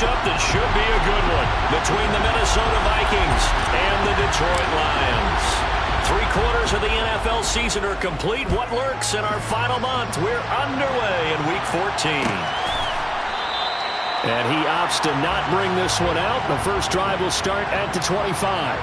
matchup that should be a good one between the Minnesota Vikings and the Detroit Lions. 3/4 of the NFL season are complete. What lurks in our final month? We're underway in Week 14. And he opts to not bring this one out. The first drive will start at the 25.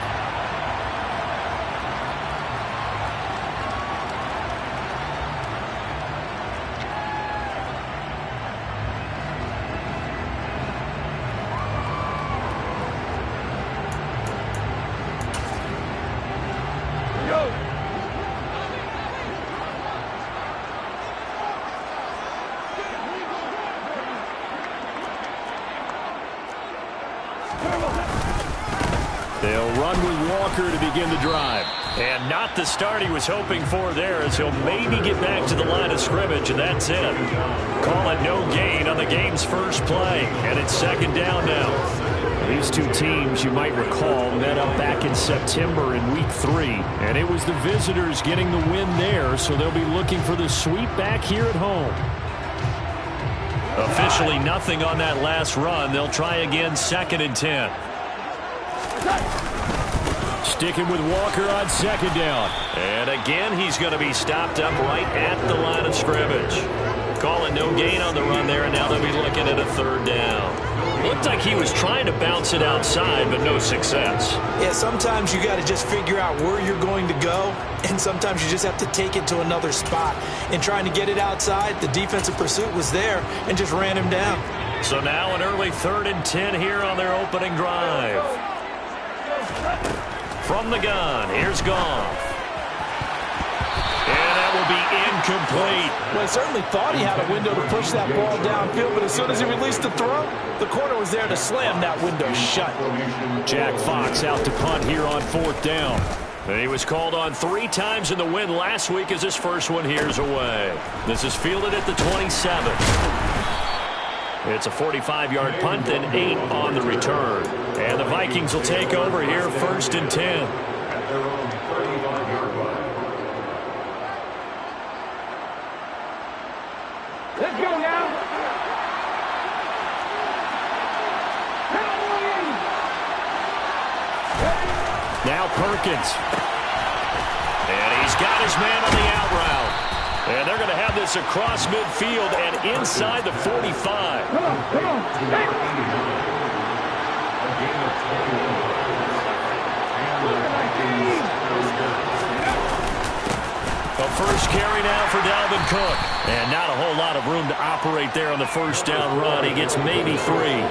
They'll run with Walker to begin the drive. And not the start he was hoping for there, as he'll maybe get back to the line of scrimmage, and that's it. Call it no gain on the game's first play, and it's second down now. These two teams, you might recall, met up back in September in Week 3, and it was the visitors getting the win there, so they'll be looking for the sweep back here at home. Officially nothing on that last run. They'll try again, 2nd and 10. Sticking with Walker on 2nd down. And again, he's going to be stopped up right at the line of scrimmage. Calling no gain on the run there, and now they'll be looking at a 3rd down. Looked like he was trying to bounce it outside, but no success. Yeah, sometimes you got to just figure out where you're going to go, and sometimes you just have to take it to another spot. In trying to get it outside, the defensive pursuit was there and just ran him down. So now an early 3rd and 10 here on their opening drive. From the gun, here's Goff. And that will be incomplete. Well, he certainly thought he had a window to push that ball downfield, but as soon as he released the throw, the corner was there to slam that window shut. Jack Fox out to punt here on 4th down. And he was called on 3 times in the win last week as his first one here's away. This is fielded at the 27. It's a 45-yard punt and 8 on the return. And the Vikings will take over here, 1st and 10. Let's go now. Now Perkins. And he's got his man on the out route. And they're going to have this across midfield and inside the 45. Come on. Hey. A first carry now for Dalvin Cook. And not a whole lot of room to operate there on the first down run. He gets maybe 3.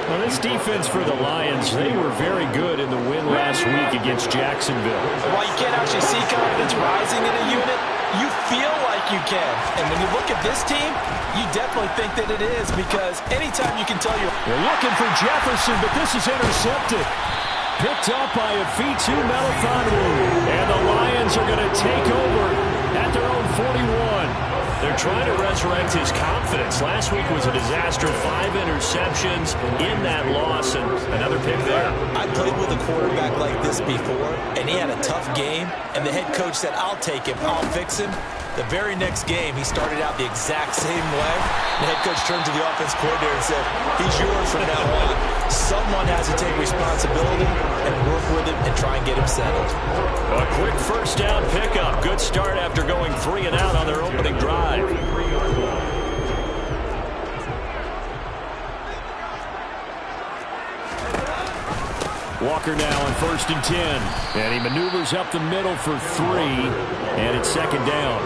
Well, this defense for the Lions, they were very good in the win last week against Jacksonville. While you can't actually see confidence rising in a unit, you feel like you can. And when you look at this team, you definitely think that it is, because anytime you can tell They're looking for Jefferson, but this is intercepted. Picked up by Afitu Melifonwu. And the Lions are going to take over at their own 41. They're trying to resurrect his confidence. Last week was a disaster. 5 interceptions in that loss, and another pick there. I played with a quarterback like this before, and he had a tough game, and the head coach said, I'll take him, I'll fix him. The very next game, he started out the exact same way. The head coach turned to the offense coordinator and said, he's yours from now on. Someone has to take responsibility and work with him and try and get him settled. A quick first down pickup. Good start after going 3 and out on their opening drive. Walker now on 1st and 10. And he maneuvers up the middle for 3. And it's 2nd down.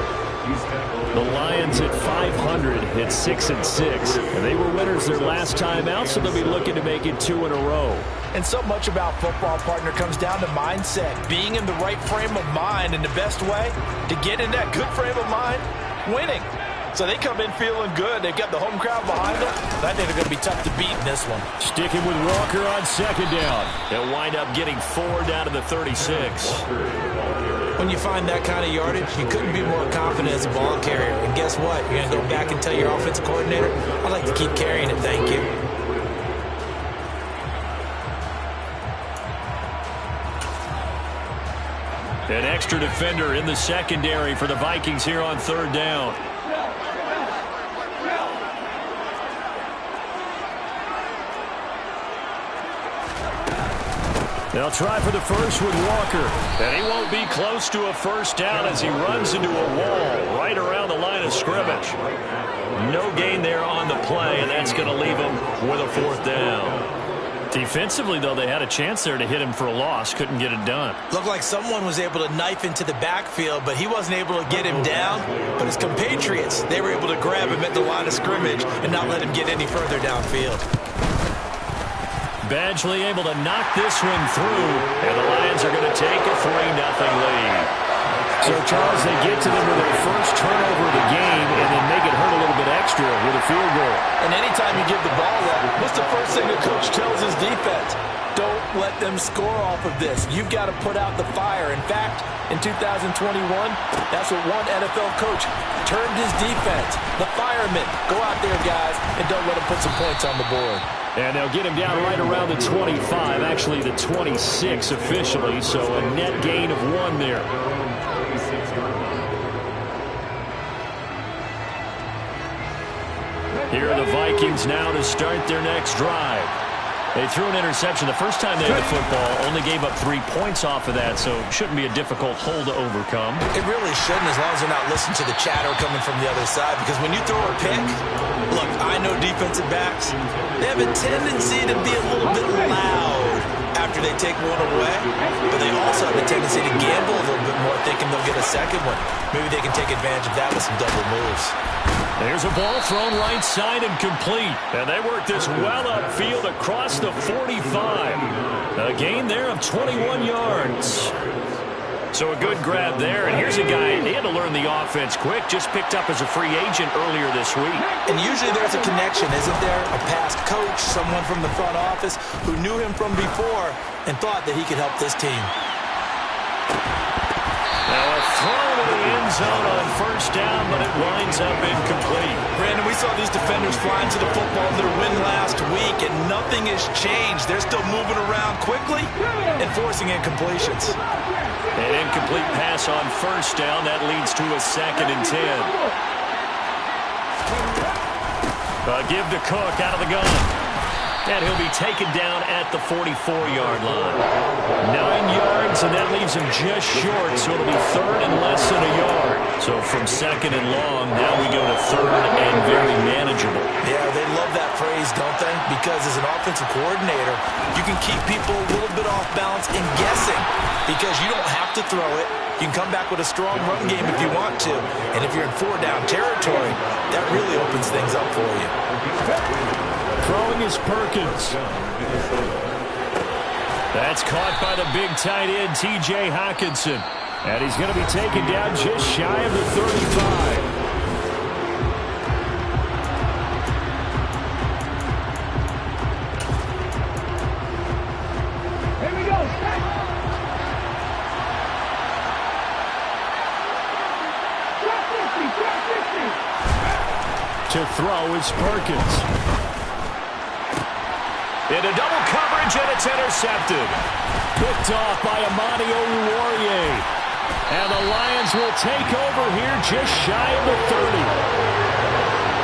The Lions at 500 at 6 and 6. And they were winners their last time out, so they'll be looking to make it 2 in a row. And so much about football, partner, comes down to mindset. Being in the right frame of mind, and the best way to get in that good frame of mind, winning. So they come in feeling good. They've got the home crowd behind them. I think they're going to be tough to beat in this one. Sticking with Walker on 2nd down. They'll wind up getting 4 down to the 36. When you find that kind of yardage, you couldn't be more confident as a ball carrier. And guess what? You're going to go back and tell your offensive coordinator, I'd like to keep carrying it, thank you. An extra defender in the secondary for the Vikings here on 3rd down. They'll try for the first with Walker. And he won't be close to a first down as he runs into a wall right around the line of scrimmage. No gain there on the play, and that's going to leave him with a fourth down. Defensively, though, they had a chance there to hit him for a loss. Couldn't get it done. Looked like someone was able to knife into the backfield, but he wasn't able to get him down. But his compatriots, they were able to grab him at the line of scrimmage and not let him get any further downfield. Badgley able to knock this one through, and the Lions are going to take a 3-0 lead. So, Charles, they get to them with their first turnover of the game and then make it hurt a little bit extra with a field goal. And anytime you give the ball up, what's the first thing the coach tells his defense? Don't let them score off of this. You've got to put out the fire. In fact, in 2021, that's what one NFL coach termed his defense. The firemen. Go out there, guys, and don't let them put some points on the board. And they'll get him down right around the 25, actually the 26 officially, so a net gain of 1 there. Here are the Vikings now to start their next drive. They threw an interception the first time they had the football, only gave up 3 points off of that, so shouldn't be a difficult hole to overcome. It really shouldn't, as long as they're not listening to the chatter coming from the other side, because when you throw a pick, look, I know defensive backs, they have a tendency to be a little bit loud after they take one away, but they also have a tendency to gamble a little bit more, thinking they'll get a second one. Maybe they can take advantage of that with some double moves. There's a ball thrown right side and complete. And they work this well upfield across the 45. A gain there of 21 yards. So a good grab there. And here's a guy, he had to learn the offense quick. Just picked up as a free agent earlier this week. And usually there's a connection, isn't there? A past coach, someone from the front office who knew him from before and thought that he could help this team. Now a throw to the end zone on first down, but it winds up incomplete. Brandon, we saw these defenders flying to the football in their win last week, and nothing has changed. They're still moving around quickly and forcing incompletions. An incomplete pass on first down. That leads to a 2nd and 10. Give to Cook out of the gun. And he'll be taken down at the 44-yard line. 9 yards, and that leaves him just short, so it'll be 3rd and less than a yard. So from 2nd and long, now we go to 3rd and very manageable. Yeah, they love that phrase, don't they? Because as an offensive coordinator, you can keep people a little bit off balance and guessing because you don't have to throw it. You can come back with a strong run game if you want to. And if you're in 4-down territory, that really opens things up for you. Throwing is Perkins. That's caught by the big tight end, T.J. Hockenson. And he's going to be taken down just shy of the 35. To throw is Perkins. Into double coverage, and it's intercepted. Picked off by Amani Oruwariye. And the Lions will take over here just shy of the 30.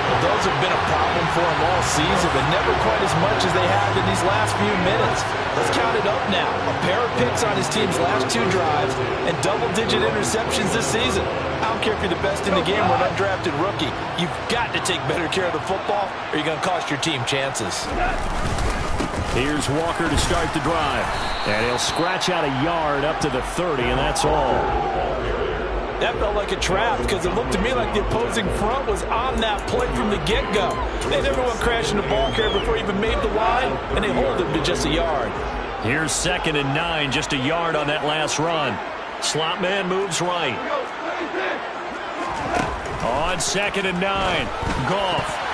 Well, those have been a problem for them all season, but never quite as much as they have in these last few minutes. Let's count it up now. A pair of picks on his team's last 2 drives and double-digit interceptions this season. I don't care if you're the best in the game or an undrafted rookie. You've got to take better care of the football or you're going to cost your team chances. Here's Walker to start the drive. And he'll scratch out a yard up to the 30, and that's all. That felt like a trap because it looked to me like the opposing front was on that play from the get-go. They never went crashing the ball carrier before he even made the line, and they hold him to just a yard. Here's 2nd and 9, just a yard on that last run. Slot man moves right. On 2nd and 9, Goff.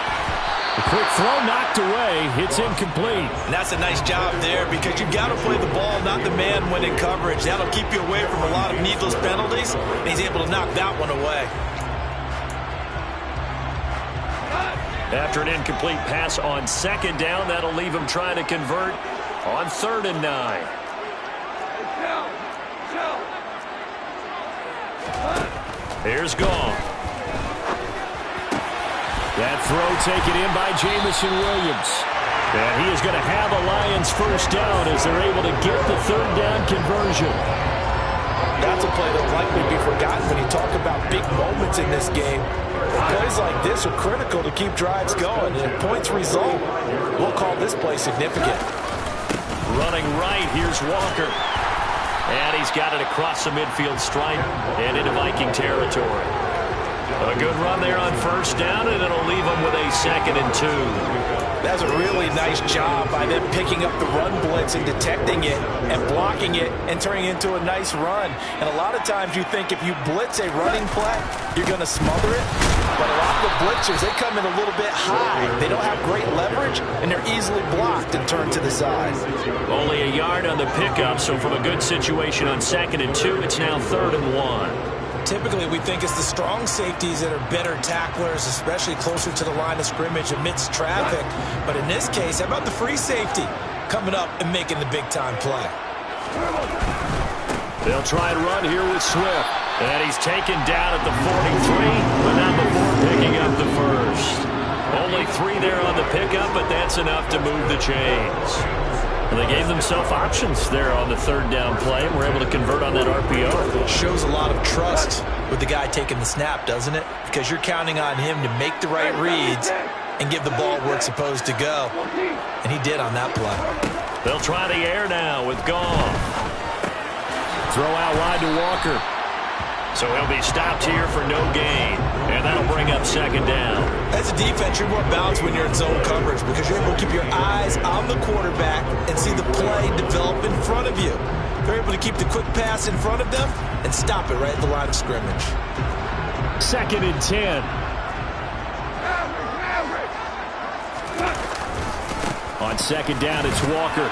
The quick throw knocked away. It's incomplete. And that's a nice job there because you've got to play the ball, not the man when in coverage. That'll keep you away from a lot of needless penalties, and he's able to knock that one away. After an incomplete pass on 2nd down, that'll leave him trying to convert on 3rd and 9. Here's Goff. That throw taken in by Jamison Williams. And he is going to have a Lions first down as they're able to get the third down conversion. That's a play that'll likely be forgotten when you talk about big moments in this game. Plays like this are critical to keep drives going. And if points result, we'll call this play significant. Running right, here's Walker. And he's got it across the midfield stripe and into Viking territory. A good run there on first down, and it'll leave them with a 2nd and 2. That's a really nice job by them picking up the run blitz and detecting it and blocking it and turning it into a nice run. And a lot of times you think if you blitz a running play, you're going to smother it. But a lot of the blitzers, they come in a little bit high. They don't have great leverage, and they're easily blocked and turned to the side. Only a yard on the pickup, so from a good situation on 2nd and 2, it's now 3rd and 1. Typically, we think it's the strong safeties that are better tacklers, especially closer to the line of scrimmage amidst traffic. But in this case, how about the free safety coming up and making the big-time play? They'll try and run here with Swift. And he's taken down at the 43, but not before picking up the first. Only 3 there on the pickup, but that's enough to move the chains. And they gave themselves options there on the 3rd down play, and were able to convert on that RPO. Shows a lot of trust with the guy taking the snap, doesn't it? Because you're counting on him to make the right reads and give the ball where it's supposed to go. And he did on that play. They'll try the air now with Goff. Throw out wide to Walker. So he'll be stopped here for no gain. And that'll bring up 2nd down. As a defense, you're more balanced when you're in zone coverage because you're able to keep your eyes on the quarterback and see the play develop in front of you. They're able to keep the quick pass in front of them and stop it right at the line of scrimmage. 2nd and 10. On 2nd down, it's Walker.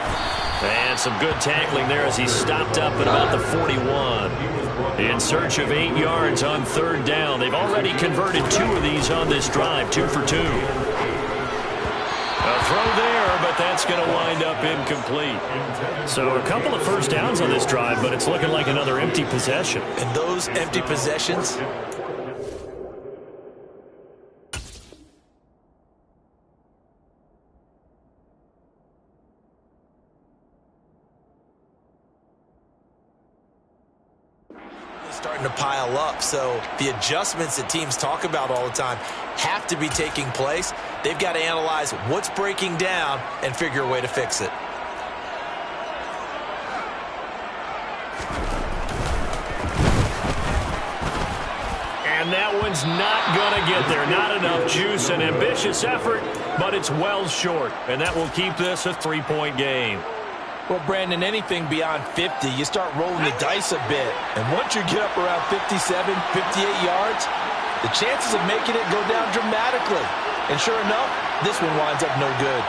And some good tackling there as he stopped up at about the 41. In search of 8 yards on 3rd down. They've already converted 2 of these on this drive, 2 for 2. A throw there, but that's going to wind up incomplete. So a couple of first downs on this drive, but it's looking like another empty possession. And those empty possessions, starting to pile up, so the adjustments that teams talk about all the time have to be taking place. They've got to analyze what's breaking down and figure a way to fix it. And that one's not going to get there. Not enough juice. An ambitious effort, but it's well short. And that will keep this a 3-point game. Well, Brandon, anything beyond 50, you start rolling the dice a bit. And once you get up around 57, 58 yards, the chances of making it go down dramatically. And sure enough, this one winds up no good.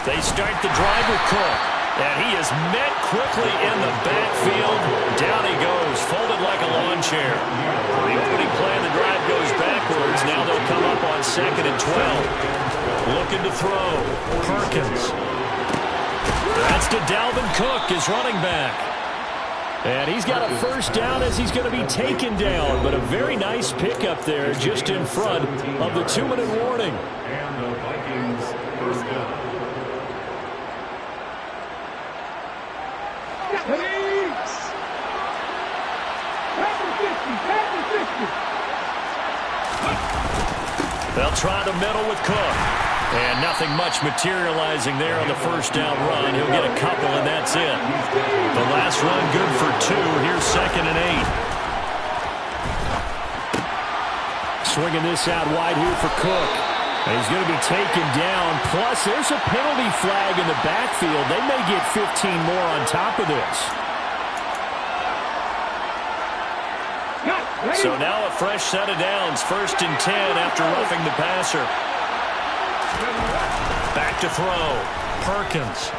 They start the drive with Cook. And he is met quickly in the backfield. Down he goes, folded like a lawn chair. The opening play of the drive goes backwards. Now they'll come up on 2nd and 12. Looking to throw. Perkins. That's to Dalvin Cook, his running back. And he's got a first down as he's going to be taken down. But a very nice pickup there just in front of the 2-minute warning. And the Vikings first down. They'll try the middle with Cook. And nothing much materializing there on the first down run. He'll get a couple, and that's it. The last run good for 2. Here's 2nd and 8. Swinging this out wide here for Cook. And he's going to be taken down. Plus, there's a penalty flag in the backfield. They may get 15 more on top of this. So now a fresh set of downs. 1st and 10 after roughing the passer. Back to throw. Perkins.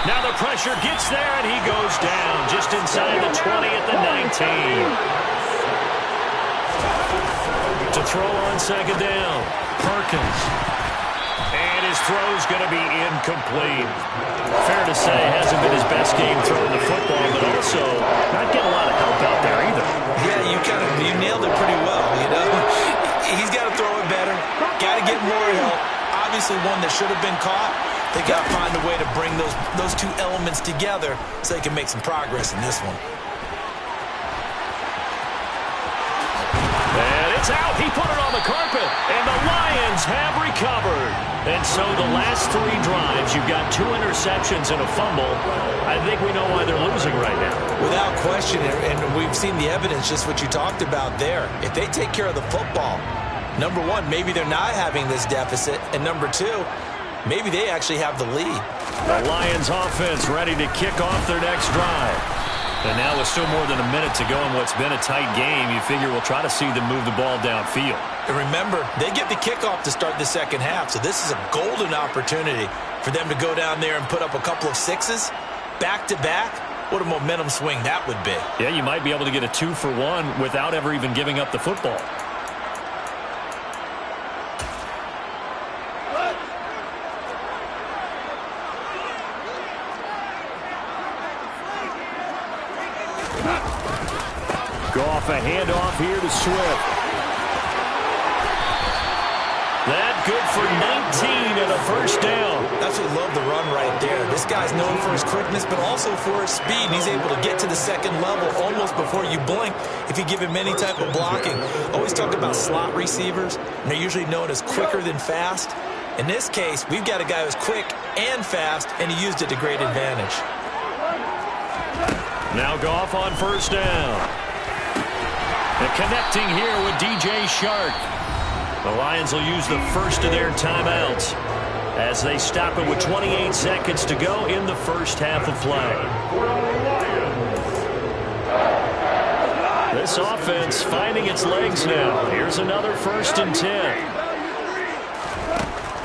Now the pressure gets there, and he goes down just inside the 20 at the 19. To throw on 2nd down. Perkins. And his throw's going to be incomplete. Fair to say, hasn't been his best game throwing the football, but also not getting a lot of help out there either. Yeah, you nailed it pretty well, you know. He's got to throw it better. Got to to get more help. Obviously one that should have been caught. They got to find a way to bring those two elements together so they can make some progress in this one. And it's out. He put it on the carpet. And the Lions have recovered. And so the last 3 drives, you've got 2 interceptions and a fumble. I think we know why they're losing right now. Without question, and we've seen the evidence, just what you talked about there. If they take care of the football, number one, maybe they're not having this deficit. And number 2, maybe they actually have the lead. The Lions offense ready to kick off their next drive. And now with still more than a minute to go in what's been a tight game, you figure we'll try to see them move the ball downfield. And remember, they get the kickoff to start the second half, so this is a golden opportunity for them to go down there and put up a couple of 6s back-to-back. What a momentum swing that would be. Yeah, you might be able to get a 2-for-1 without ever even giving up the football. Goff a handoff here to Swift. That good for 19 and a first down. That's what I love the run right there. This guy's known for his quickness, but also for his speed. And he's able to get to the second level almost before you blink if you give him any type of blocking. Always talk about slot receivers, and they're usually known as quicker than fast. In this case, we've got a guy who's quick and fast, and he used it to great advantage. Now Goff on first down. And connecting here with DJ Shark. The Lions will use the first of their timeouts as they stop it with 28 seconds to go in the first half of play. This offense finding its legs now. Here's another 1st and 10.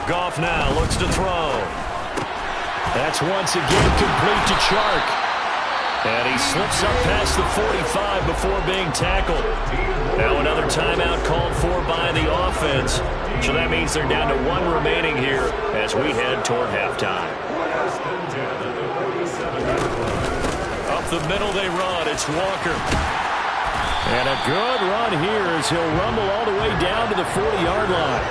Goff now looks to throw. That's once again complete to Shark. And he slips up past the 45 before being tackled. Now another timeout called for by the offense. So that means they're down to 1 remaining here as we head toward halftime. Up the middle they run. It's Walker. And a good run here as he'll rumble all the way down to the 40-yard line.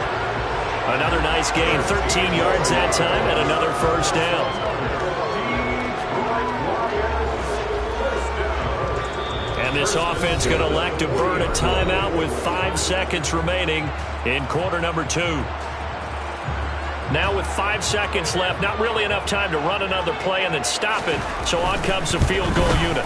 Another nice gain, 13 yards that time, and another first down. And this offense going to elect to burn a timeout with 5 seconds remaining in quarter number 2. Now with 5 seconds left, not really enough time to run another play and then stop it. So on comes the field goal unit.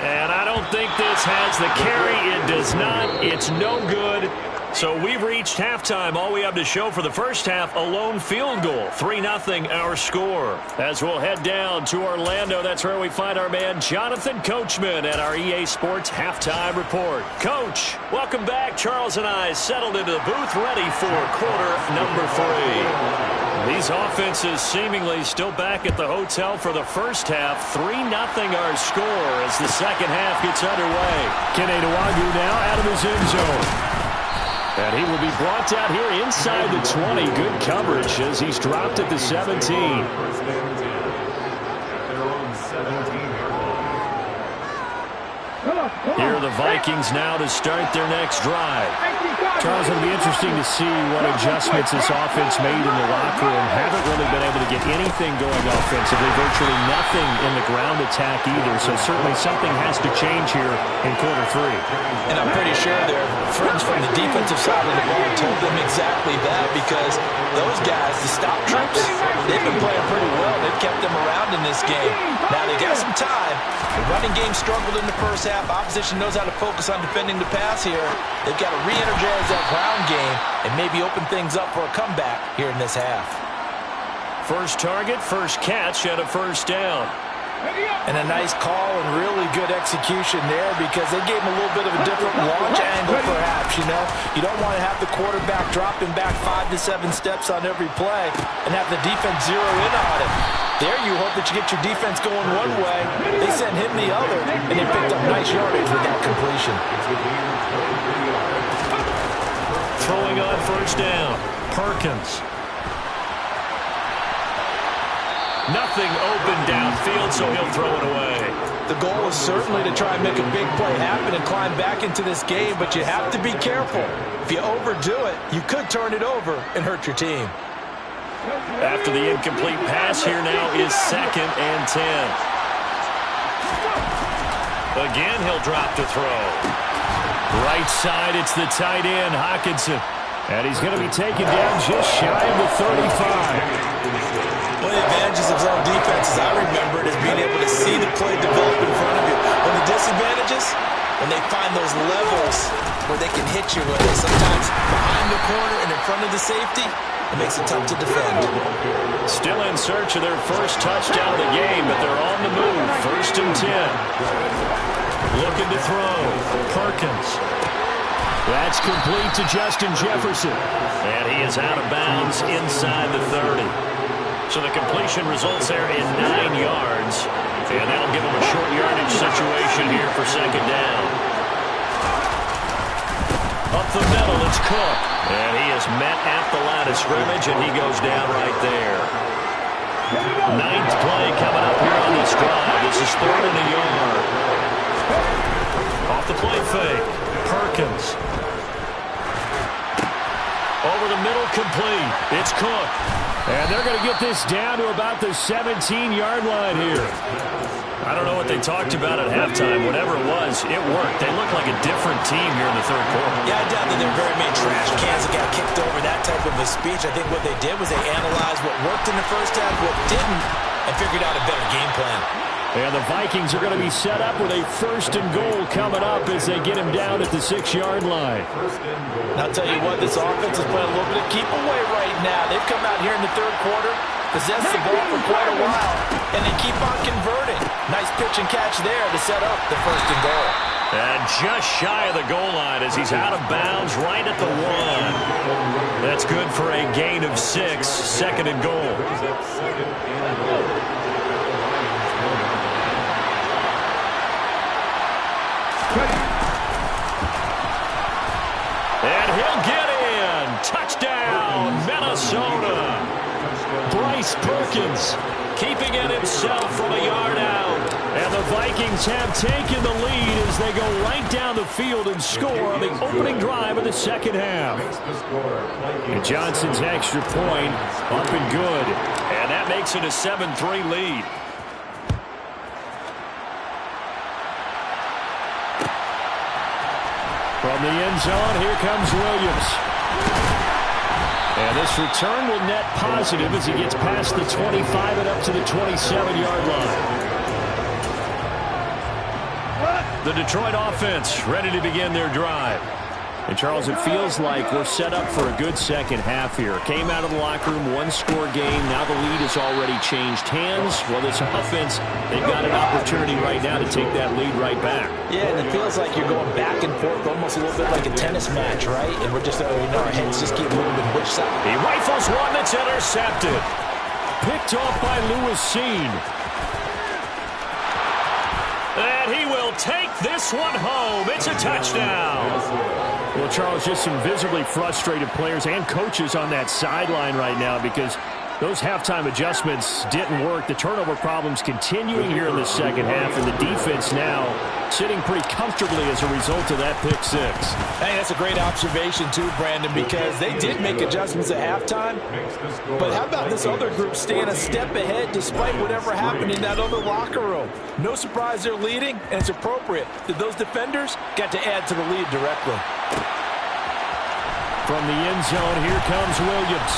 And I don't think this has the carry. It does not. It's no good. So we've reached halftime. All we have to show for the first half, a lone field goal. 3-0 our score. As we'll head down to Orlando, that's where we find our man Jonathan Coachman at our EA Sports Halftime Report. Coach, welcome back. Charles and I settled into the booth ready for quarter number 3. These offenses seemingly still back at the hotel for the first half. 3-0 our score as the second half gets underway. Kene Nwangwu now out of his end zone. And he will be brought down here inside the 20. Good coverage as he's dropped at the 17. Here are the Vikings now to start their next drive. Charles, it'll be interesting to see what adjustments this offense made in the locker room. Haven't really been able to get anything going offensively. Virtually nothing in the ground attack either. So certainly something has to change here in quarter 3. And I'm pretty sure their friends from the defensive side of the ball told them exactly that, because those guys, the stop troops, they've been playing pretty well. They've kept them around in this game. Now they got some time. The running game struggled in the first half. Opposition knows how to focus on defending the pass here. They've got to re-energize that ground game and maybe open things up for a comeback here in this half. First target, first catch, and a first down. And a nice call and really good execution there, because they gave him a little bit of a different launch angle perhaps, you know. You don't want to have the quarterback dropping back 5 to 7 steps on every play and have the defense zero in on it. There you hope that you get your defense going one way. They sent him the other, and they picked up nice yardage with that completion. Throwing on first down, Perkins. Nothing open downfield, so he'll throw it away. The goal is certainly to try and make a big play happen and climb back into this game, but you have to be careful. If you overdo it, you could turn it over and hurt your team. After the incomplete pass, here now is 2nd and 10. Again, he'll drop to throw. Right side, it's the tight end, Hockenson. And he's going to be taken down just shy of the 35. One of the advantages of zone defense, as I remember it, is being able to see the play develop in front of you. One of the disadvantages, when they find those levels where they can hit you, whether it's sometimes behind the corner and in front of the safety, it makes it tough to defend. Still in search of their first touchdown of the game, but they're on the move. 1st and 10. Looking to throw. Perkins. That's complete to Justin Jefferson. And he is out of bounds inside the 30. So the completion results there in 9 yards. And that'll give him a short yardage situation here for 2nd down. Up the middle, it's Cook. And he is met at the line of scrimmage, and he goes down right there. 9th play coming up here on this drive. This is 3rd and a yard. Off the play fake. Perkins. Over the middle, complete. It's Cook. And they're going to get this down to about the 17-yard line here. I don't know what they talked about at halftime. Whatever it was, it worked. They look like a different team here in the 3rd quarter. Yeah, I doubt that there were very many trash cans that got kicked over, that type of a speech. I think what they did was they analyzed what worked in the first half, what didn't, and figured out a better game plan. And the Vikings are going to be set up with a 1st and goal coming up as they get him down at the 6-yard line. And I'll tell you what, this offense is playing a little bit of keep away right now. They've come out here in the 3rd quarter, possessed the ball for quite a while, and they keep on converting. Nice pitch and catch there to set up the 1st and goal. And just shy of the goal line as he's out of bounds right at the 1. That's good for a gain of 6, 2nd and goal. And he'll get in. Touchdown, Minnesota. Bryce Perkins keeping it himself from a yard out. And the Vikings have taken the lead as they go right down the field and score on the opening drive of the 2nd half. And Johnson's extra point up and good. And that makes it a 7-3 lead. From the end zone, here comes Williams. And this return will net positive as he gets past the 25 and up to the 27-yard line. The Detroit offense ready to begin their drive. And, Charles, it feels like we're set up for a good second half here. Came out of the locker room, one-score game. Now the lead has already changed hands. Well, this offense, they've got an opportunity right now to take that lead right back. Yeah, and it feels like you're going back and forth, almost a little bit like a tennis match, right? And we're just, our heads just keep moving which side. He rifles one that's intercepted. Picked off by Lewis Seen. And he will take this one home. It's a touchdown. Well, Charles, just some visibly frustrated players and coaches on that sideline right now because those halftime adjustments didn't work. The turnover problems continuing here in the second half, and the defense now sitting pretty comfortably as a result of that pick six. Hey, that's a great observation too, Brandon, because they did make adjustments at halftime. But how about this other group staying a step ahead despite whatever happened in that other locker room? No surprise they're leading, and it's appropriate that those defenders got to add to the lead directly. From the end zone, here comes Williams.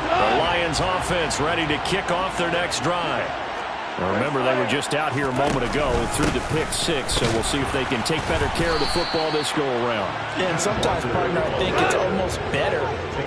The Lions offense ready to kick off their next drive. Now remember, they were just out here a moment ago through the pick six, so we'll see if they can take better care of the football this go-around. Yeah, and sometimes, partner, I think it's almost better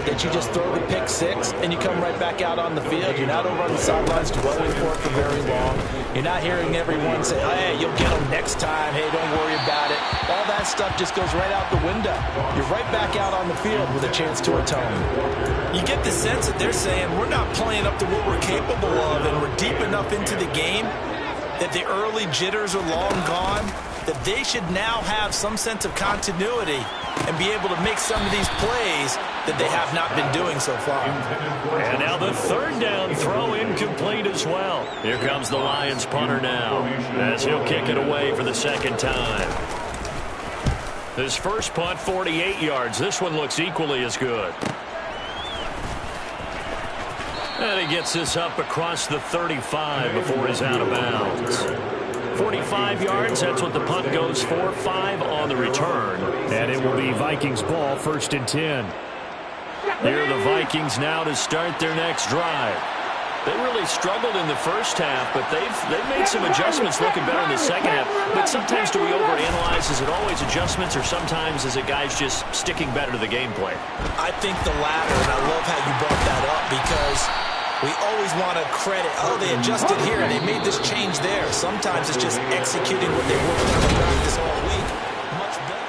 that you just throw the pick six and you come right back out on the field. You're not over on the sidelines dwelling for it for very long. You're not hearing everyone say, hey, you'll get them next time. Hey, don't worry about it. All that stuff just goes right out the window. You're right back out on the field with a chance to atone. You get the sense that they're saying we're not playing up to what we're capable of, and we're deep enough into the game that the early jitters are long gone. that they should now have some sense of continuity and be able to make some of these plays that they have not been doing so far. And now the third down throw incomplete as well. Here comes the Lions punter now as he'll kick it away for the second time. His first punt, 48 yards. This one looks equally as good. And he gets this up across the 35 before he's out of bounds. 45 yards, that's what the punt goes for. 5 on the return. And it will be Vikings ball, 1st and 10. Here are the Vikings now to start their next drive. They really struggled in the first half, but they've made some adjustments looking better in the second half. But sometimes do we overanalyze? Is it always adjustments, or sometimes is it guys just sticking better to the game plan? I think the latter, and I love how you brought that up because we always want to credit, oh, they adjusted here, they made this change there. Sometimes it's just executing what they worked on in practice all week. Much better.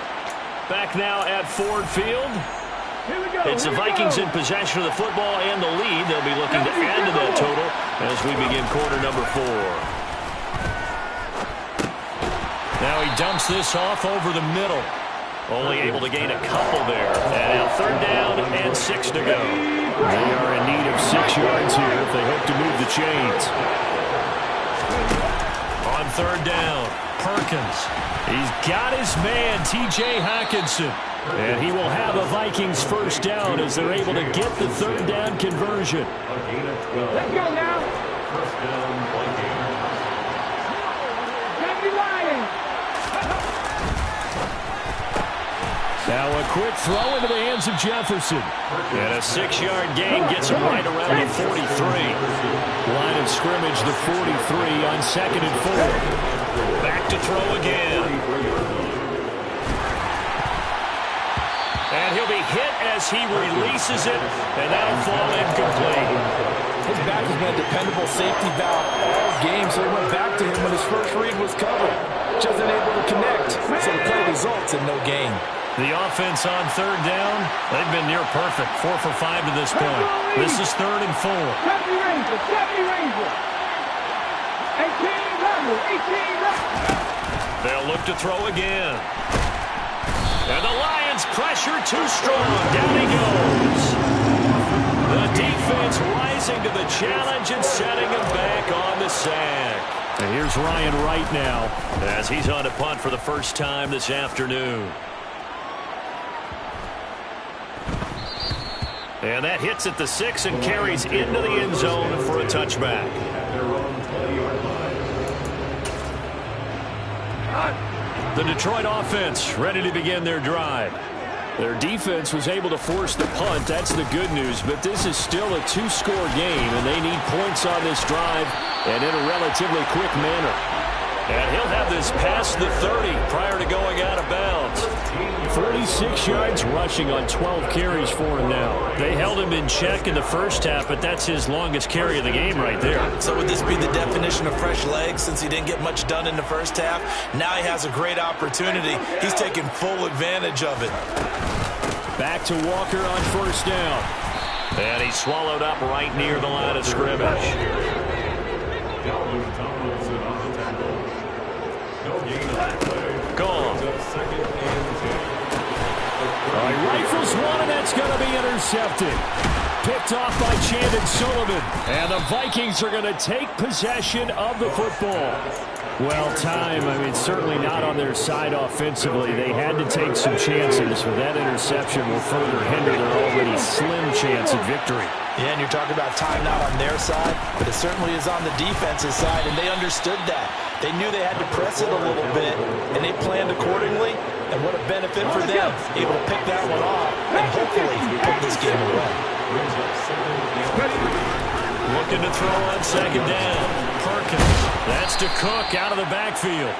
Back now at Ford Field. It's the Vikings in possession of the football and the lead. They'll be looking to add to that total as we begin quarter number 4. Now he dumps this off over the middle. Only able to gain a couple there. And now 3rd down and 6 to go. They are in need of 6 yards here if they hope to move the chains. On 3rd down, Perkins. He's got his man, T.J. Hockenson. And he will have a Vikings first down as they're able to get the 3rd down conversion. Let's go now. First down, Vikings. Now a quick throw into the hands of Jefferson. And a 6-yard gain gets him right around the 43. Line of scrimmage, the 43 on 2nd and 4. Back to throw again. And he'll be hit as he releases it, and that'll fall incomplete. His back has been a dependable safety valve all game, so he went back to him when his first read was covered. Just unable to connect, so the play results in no gain. The offense on 3rd down, they've been near perfect. 4 for 5 to this point. This is 3rd and 4. 70 Ranger, 70 Ranger. 18 Rebel, 18 Rebel. They'll look to throw again. And the Lions pressure too strong. Down he goes. The defense rising to the challenge and setting him back on the sack. And here's Ryan Wright now as he's on a punt for the first time this afternoon. And that hits at the 6 and carries into the end zone for a touchback. The Detroit offense ready to begin their drive. Their defense was able to force the punt. That's the good news. But this is still a 2-score game, and they need points on this drive and in a relatively quick manner. And he'll have this past the 30 prior to going out of bounds. 46 yards rushing on 12 carries for him now. They held him in check in the first half, but that's his longest carry of the game right there. So would this be the definition of fresh legs since he didn't get much done in the first half? Now he has a great opportunity. He's taking full advantage of it. Back to Walker on 1st down. And he's swallowed up right near the line of scrimmage. Gone. He rifles one, and that's going to be intercepted. Picked off by Chandon Sullivan. And the Vikings are going to take possession of the football. Well, time, certainly not on their side offensively. They had to take some chances, but that interception will further hinder their already slim chance at victory. Yeah, and you're talking about time not on their side, but it certainly is on the defensive side, and they understood that. They knew they had to press it a little bit, and they planned accordingly, and what a benefit for them, able to pick that one off and hopefully put this game away. Looking to throw on 2nd down. Perkins. That's to Cook out of the backfield.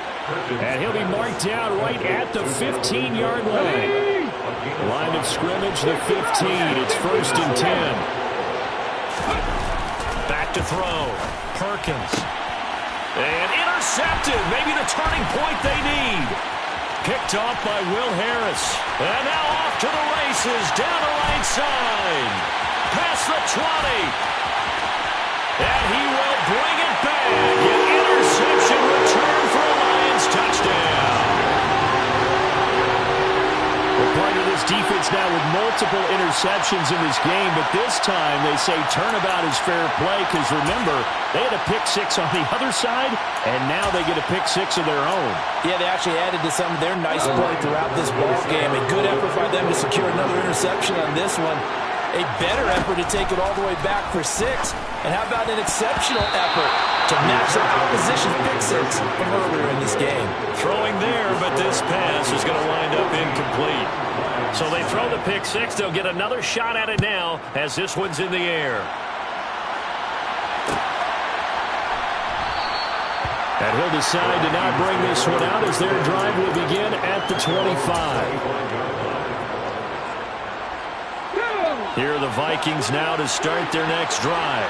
And he'll be marked down right at the 15-yard line. Line of scrimmage, the 15. It's 1st and 10. Back to throw. Perkins. And intercepted. Maybe the turning point they need. Picked off by Will Harris. And now off to the races. Down the right side. Past the 20. And he will bring it back. An interception return for a Lions touchdown. Lions now with multiple interceptions in this game, but this time they say turnabout is fair play because, remember, they had a pick six on the other side, and now they get a pick six of their own. Yeah, they actually added to some of their nice play throughout this ball game. A good effort by them to secure another interception on this one. A better effort to take it all the way back for 6. And how about an exceptional effort to match the opposition's pick six from earlier in this game? Throwing there, but this pass is going to wind up incomplete. So they throw the pick six. They'll get another shot at it now as this one's in the air. And he'll decide to not bring this one out as their drive will begin at the 25. Here are the Vikings now to start their next drive.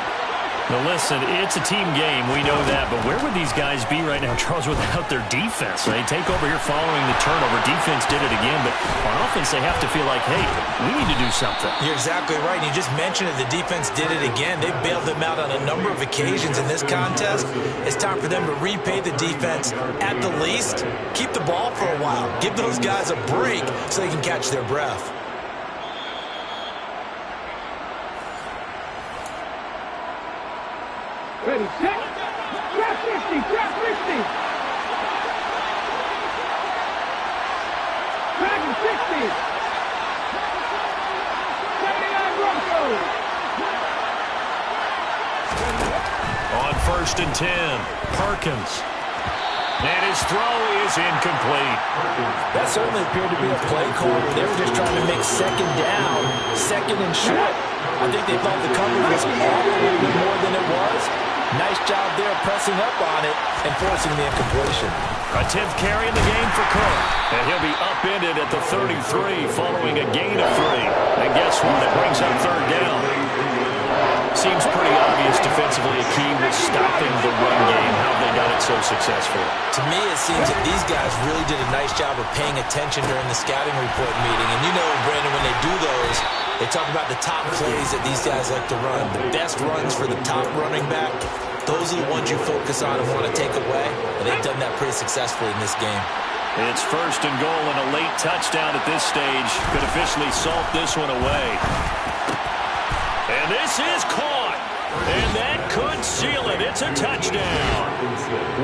Now listen, it's a team game, we know that, but where would these guys be right now, Charles, without their defense? They take over here following the turnover. Defense did it again, but on offense they have to feel like, hey, we need to do something. You're exactly right. You just mentioned it. The defense did it again. They bailed them out on a number of occasions in this contest. It's time for them to repay the defense. At the least, keep the ball for a while. Give those guys a break so they can catch their breath. Ready, set. Trap 50, trap 50. Trap 60. 79 Broncos. On 1st and 10, Perkins. And his throw is incomplete. That certainly appeared to be a play call. They were just trying to make second down, second and short. I think they thought the coverage was off a little bit more than it was. Nice job there pressing up on it and forcing the incompletion. A 10th carry in the game for Cook. And he'll be upended at the 33 following a gain of 3. And guess what? It brings up 3rd down. Seems pretty obvious defensively a key was stopping the run game. How they got it so successful. To me, it seems that these guys really did a nice job of paying attention during the scouting report meeting. And you know, Brandon, when they do those, they talk about the top plays that these guys like to run. The best runs for the top running back. Those are the ones you focus on and want to take away. And they've done that pretty successfully in this game. It's 1st and goal and a late touchdown at this stage. Could officially salt this one away. And this is caught. And that could seal it. It's a touchdown.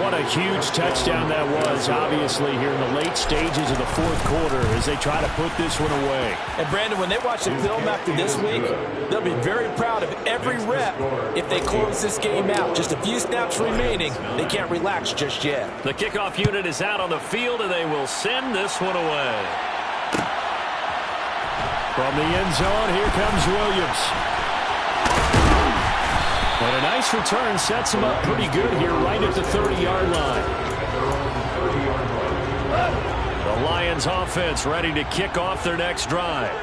What a huge touchdown that was, obviously, here in the late stages of the 4th quarter as they try to put this one away. And, Brandon, when they watch the film after this week, they'll be very proud of every rep if they close this game out. Just a few snaps remaining. They can't relax just yet. The kickoff unit is out on the field, and they will send this one away. From the end zone, here comes Williams. And a nice return sets him up pretty good here right at the 30-yard line. The Lions offense ready to kick off their next drive.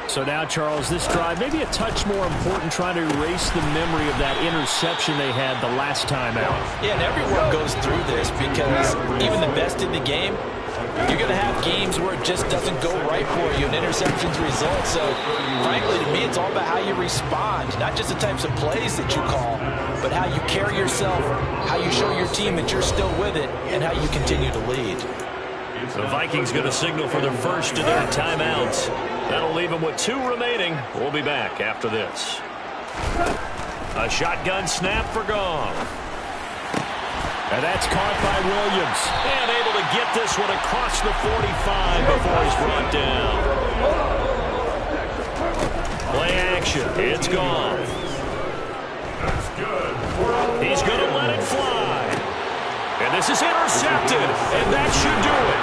So now, Charles, this drive maybe a touch more important, trying to erase the memory of that interception they had the last time out. Yeah, and everyone goes through this because even the best in the game, you're going to have games where it just doesn't go right for you, and interceptions result. So, frankly, to me, it's all about how you respond, not just the types of plays that you call, but how you carry yourself, how you show your team that you're still with it, and how you continue to lead. The Vikings going to signal for their first of their timeouts. That'll leave them with 2 remaining. We'll be back after this. A shotgun snap for Gong. And that's caught by Williams. And able to get this one across the 45 before he's brought down. Play action. It's gone. He's going to let it fly. And this is intercepted. And that should do it.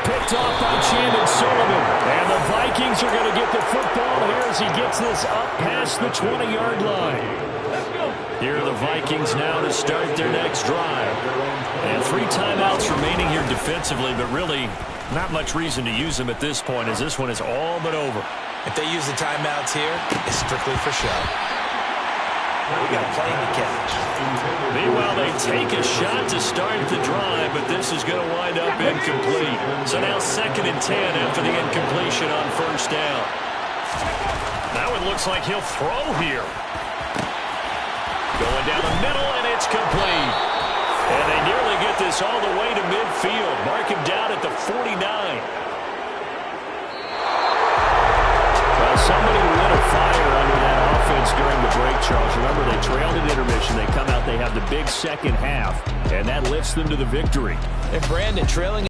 Picked off by Chandon Sullivan. And the Vikings are going to get the football here as he gets this up past the 20-yard line. Here are the Vikings now to start their next drive. And 3 timeouts remaining here defensively, but really not much reason to use them at this point as this one is all but over. If they use the timeouts here, it's strictly for show. We got a plane to catch. Meanwhile, they take a shot to start the drive, but this is going to wind up incomplete. So now 2nd and 10 after the incompletion on 1st down. Now it looks like he'll throw here. Going down the middle, and it's complete. And they nearly get this all the way to midfield. Mark him down at the 49. offense during the break, Charles. Remember, they trailed at intermission. They come out, they have the big second half, and that lifts them to the victory. And Brandon, trailing